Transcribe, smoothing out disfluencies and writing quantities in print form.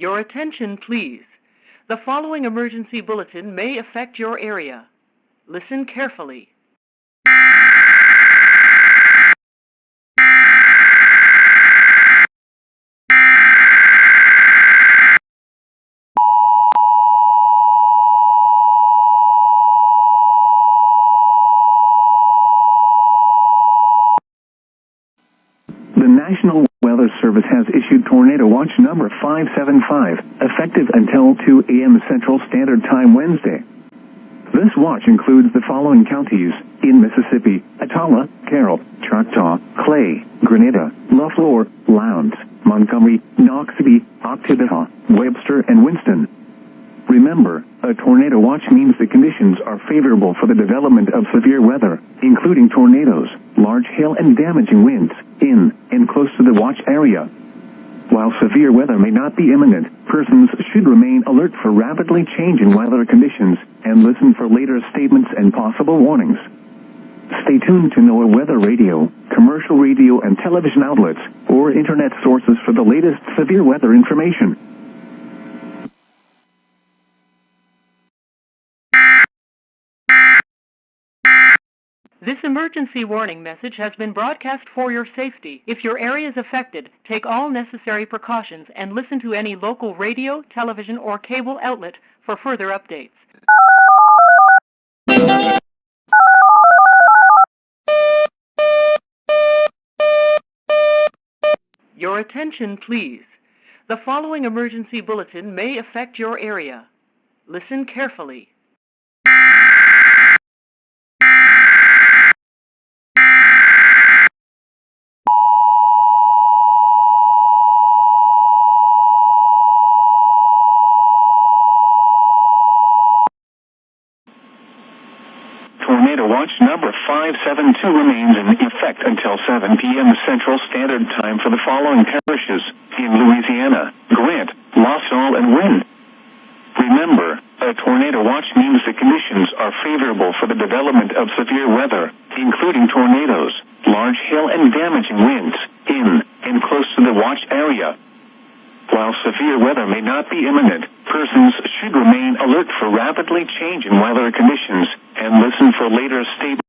Your attention, please. The following emergency bulletin may affect your area. Listen carefully. The National Weather Service has issued Tornado Watch number 575, effective until 2 a.m. Central Standard Time Wednesday. This watch includes the following counties in Mississippi: Attala, Carroll, Choctaw, Clay, Grenada, LaFleur, Lowndes, Montgomery, Noxubee, Oktibbeha, Webster, and Winston. Remember, a tornado watch means the conditions are favorable for the development of severe weather, including tornadoes, large hail, and damaging winds, in and close to the watch area. While severe weather may not be imminent, persons should remain alert for rapidly changing weather conditions and listen for later statements and possible warnings. Stay tuned to NOAA weather radio, commercial radio and television outlets, or internet sources for the latest severe weather information. This emergency warning message has been broadcast for your safety. If your area is affected, take all necessary precautions and listen to any local radio, television, or cable outlet for further updates. Your attention, please. The following emergency bulletin may affect your area. Listen carefully. Tornado Watch number 572 remains in effect until 7 p.m. Central Standard Time for the following parishes in Louisiana: Grant, LaSalle, and Wynne. Remember, a tornado watch means the conditions are favorable for the development of severe weather, including tornadoes, large hail, and damaging winds, in and close to the watch area. While severe weather may not be imminent, persons should remain alert for rapidly changing weather conditions and listen for later statements